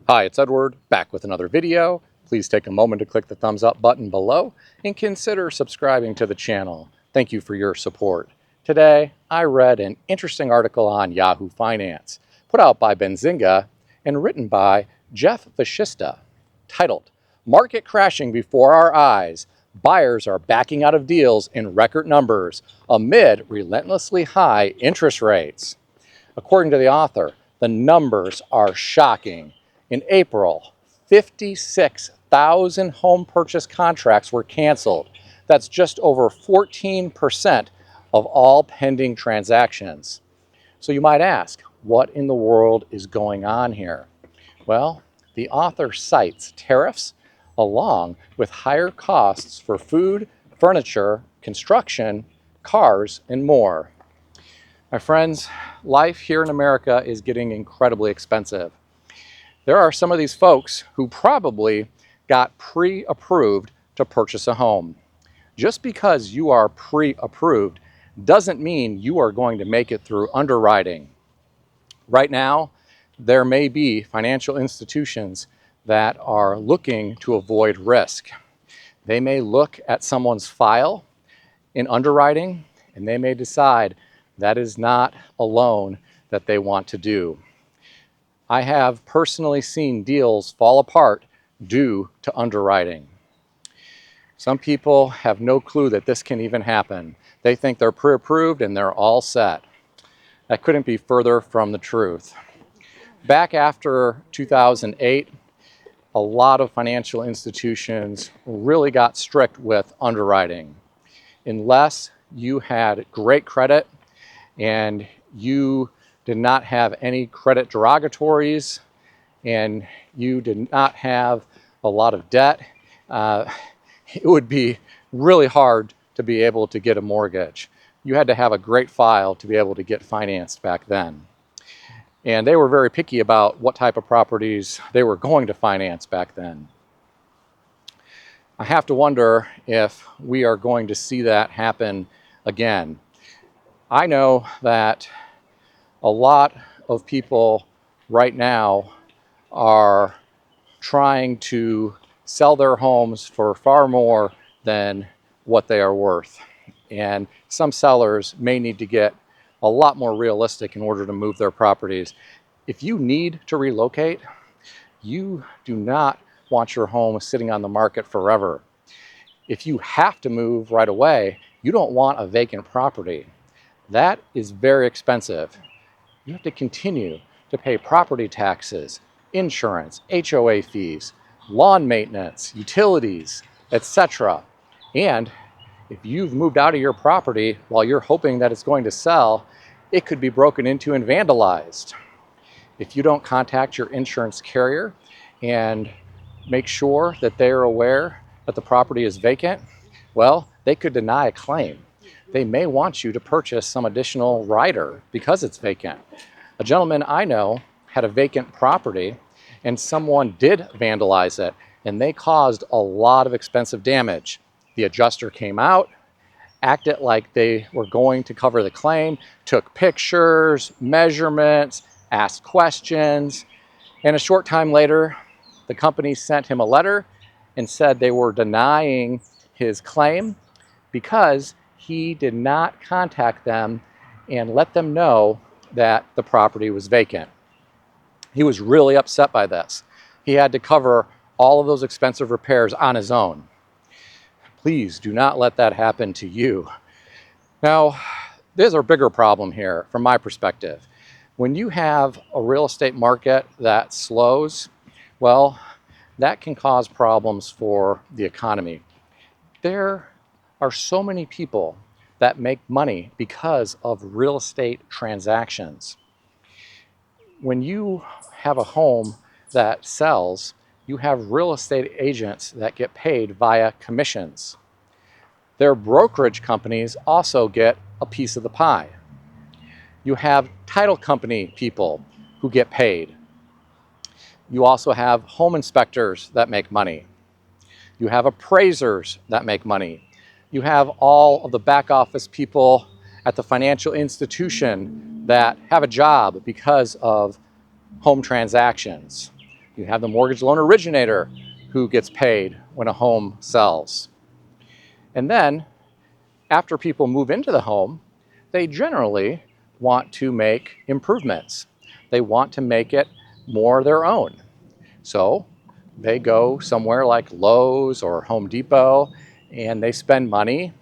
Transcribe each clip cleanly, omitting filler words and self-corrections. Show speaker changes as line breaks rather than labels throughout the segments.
Hi, it's Edward, back with another video. Please take a moment to click the thumbs up button below and consider subscribing to the channel. Thank you for your support. Today, I read an interesting article on Yahoo Finance, put out by Benzinga and written by Jeff Vashista, titled, "Market Crashing Before Our Eyes. Buyers are backing out of deals in record numbers amid relentlessly high interest rates." According to the author, the numbers are shocking. In April, 56,000 home purchase contracts were canceled. That's just over 14% of all pending transactions. So you might ask, what in the world is going on here? Well, the author cites tariffs along with higher costs for food, furniture, construction, cars, and more. My friends, life here in America is getting incredibly expensive. There are some of these folks who probably got pre-approved to purchase a home. Just because you are pre-approved doesn't mean you are going to make it through underwriting. Right now, there may be financial institutions that are looking to avoid risk. They may look at someone's file in underwriting and they may decide that is not a loan that they want to do. I have personally seen deals fall apart due to underwriting. Some people have no clue that this can even happen. They think they're pre-approved and they're all set. That couldn't be further from the truth. Back after 2008, a lot of financial institutions really got strict with underwriting. Unless you had great credit and you did not have any credit derogatories and you did not have a lot of debt, it would be really hard to be able to get a mortgage. You had to have a great file to be able to get financed back then. And they were very picky about what type of properties they were going to finance back then. I have to wonder if we are going to see that happen again. I know that a lot of people right now are trying to sell their homes for far more than what they are worth. And some sellers may need to get a lot more realistic in order to move their properties. If you need to relocate, you do not want your home sitting on the market forever. If you have to move right away, you don't want a vacant property. That is very expensive. You have to continue to pay property taxes, insurance, HOA fees, lawn maintenance, utilities, etc. And if you've moved out of your property while you're hoping that it's going to sell, it could be broken into and vandalized. If you don't contact your insurance carrier and make sure that they are aware that the property is vacant, well, they could deny a claim. They may want you to purchase some additional rider because it's vacant. A gentleman I know had a vacant property and someone did vandalize it and they caused a lot of expensive damage. The adjuster came out, acted like they were going to cover the claim, took pictures, measurements, asked questions, and a short time later, the company sent him a letter and said they were denying his claim because he did not contact them and let them know that the property was vacant. He was really upset by this. He had to cover all of those expensive repairs on his own. Please do not let that happen to you. Now, there's a bigger problem here from my perspective. When you have a real estate market that slows, well, that can cause problems for the economy. There are so many people that make money because of real estate transactions. When you have a home that sells, you have real estate agents that get paid via commissions. Their brokerage companies also get a piece of the pie. You have title company people who get paid. You also have home inspectors that make money. You have appraisers that make money. You have all of the back office people at the financial institution that have a job because of home transactions. You have the mortgage loan originator who gets paid when a home sells. And then after people move into the home, they generally want to make improvements. They want to make it more their own. So they go somewhere like Lowe's or Home Depot and they spend money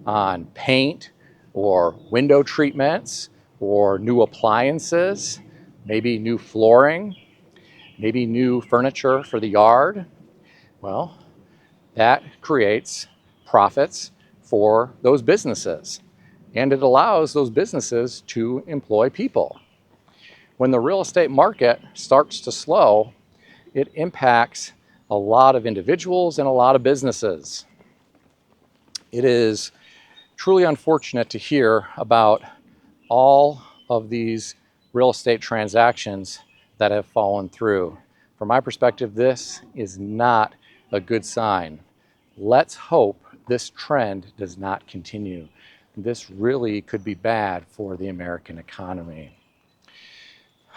on paint or window treatments or new appliances, maybe new flooring, maybe new furniture for the yard. Well, that creates profits for those businesses, and it allows those businesses to employ people. When the real estate market starts to slow, it impacts a lot of individuals and a lot of businesses. It is truly unfortunate to hear about all of these real estate transactions that have fallen through. From my perspective, this is not a good sign. Let's hope this trend does not continue. This really could be bad for the American economy.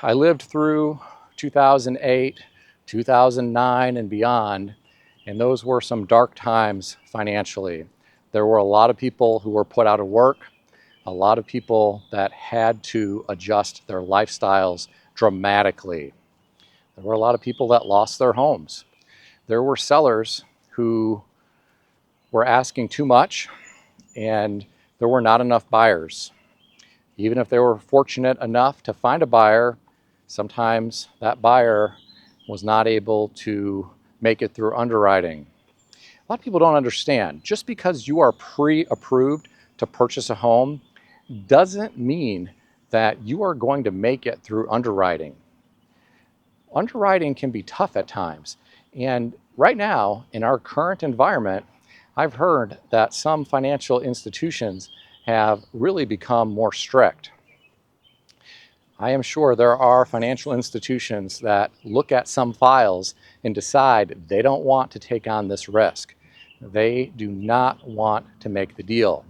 I lived through 2008, 2009, and beyond, and those were some dark times financially. There were a lot of people who were put out of work, a lot of people that had to adjust their lifestyles dramatically. There were a lot of people that lost their homes. There were sellers who were asking too much, and there were not enough buyers. Even if they were fortunate enough to find a buyer, sometimes that buyer was not able to make it through underwriting. A lot of people don't understand, just because you are pre-approved to purchase a home doesn't mean that you are going to make it through underwriting. Underwriting can be tough at times, and right now in our current environment, I've heard that some financial institutions have really become more strict. I am sure there are financial institutions that look at some files and decide they don't want to take on this risk. They do not want to make the deal.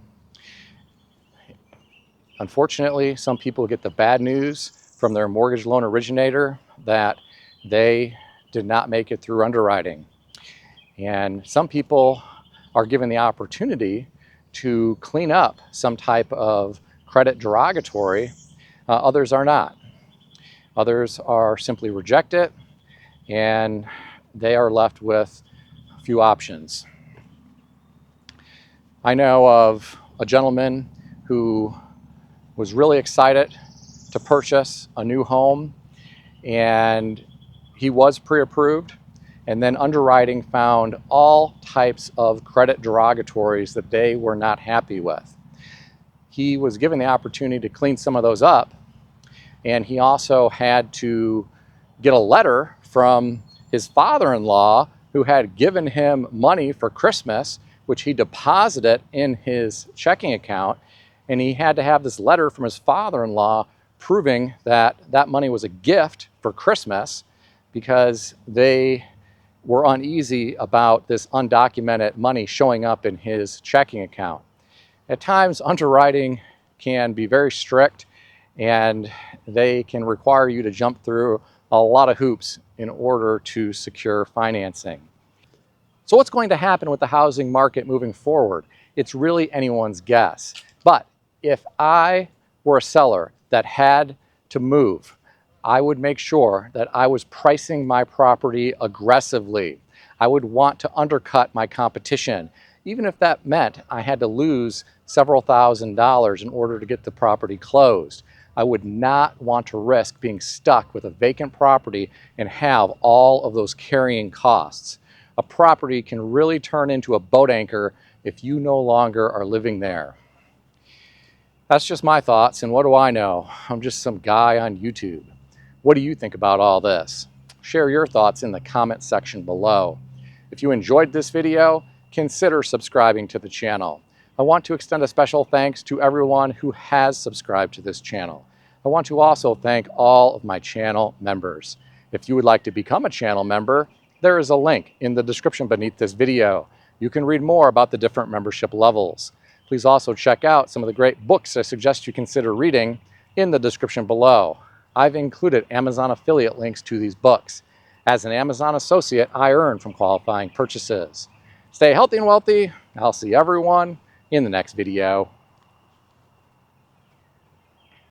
Unfortunately, some people get the bad news from their mortgage loan originator that they did not make it through underwriting. And some people are given the opportunity to clean up some type of credit derogatory. Others are not. Others are simply reject it, and they are left with a few options. I know of a gentleman who was really excited to purchase a new home, and he was pre-approved, and then underwriting found all types of credit derogatories that they were not happy with. He was given the opportunity to clean some of those up, and he also had to get a letter from his father-in-law who had given him money for Christmas, which he deposited in his checking account, and he had to have this letter from his father-in-law proving that that money was a gift for Christmas, because they were uneasy about this undocumented money showing up in his checking account. At times, underwriting can be very strict, and they can require you to jump through a lot of hoops in order to secure financing. So what's going to happen with the housing market moving forward? It's really anyone's guess. But if I were a seller that had to move, I would make sure that I was pricing my property aggressively. I would want to undercut my competition, even if that meant I had to lose several $1,000s in order to get the property closed. I would not want to risk being stuck with a vacant property and have all of those carrying costs. A property can really turn into a boat anchor if you no longer are living there. That's just my thoughts, and what do I know? I'm just some guy on YouTube. What do you think about all this? Share your thoughts in the comment section below. If you enjoyed this video, consider subscribing to the channel. I want to extend a special thanks to everyone who has subscribed to this channel. I want to also thank all of my channel members. If you would like to become a channel member, there is a link in the description beneath this video. You can read more about the different membership levels. Please also check out some of the great books I suggest you consider reading in the description below. I've included Amazon affiliate links to these books. As an Amazon associate, I earn from qualifying purchases. Stay healthy and wealthy. I'll see everyone in the next video.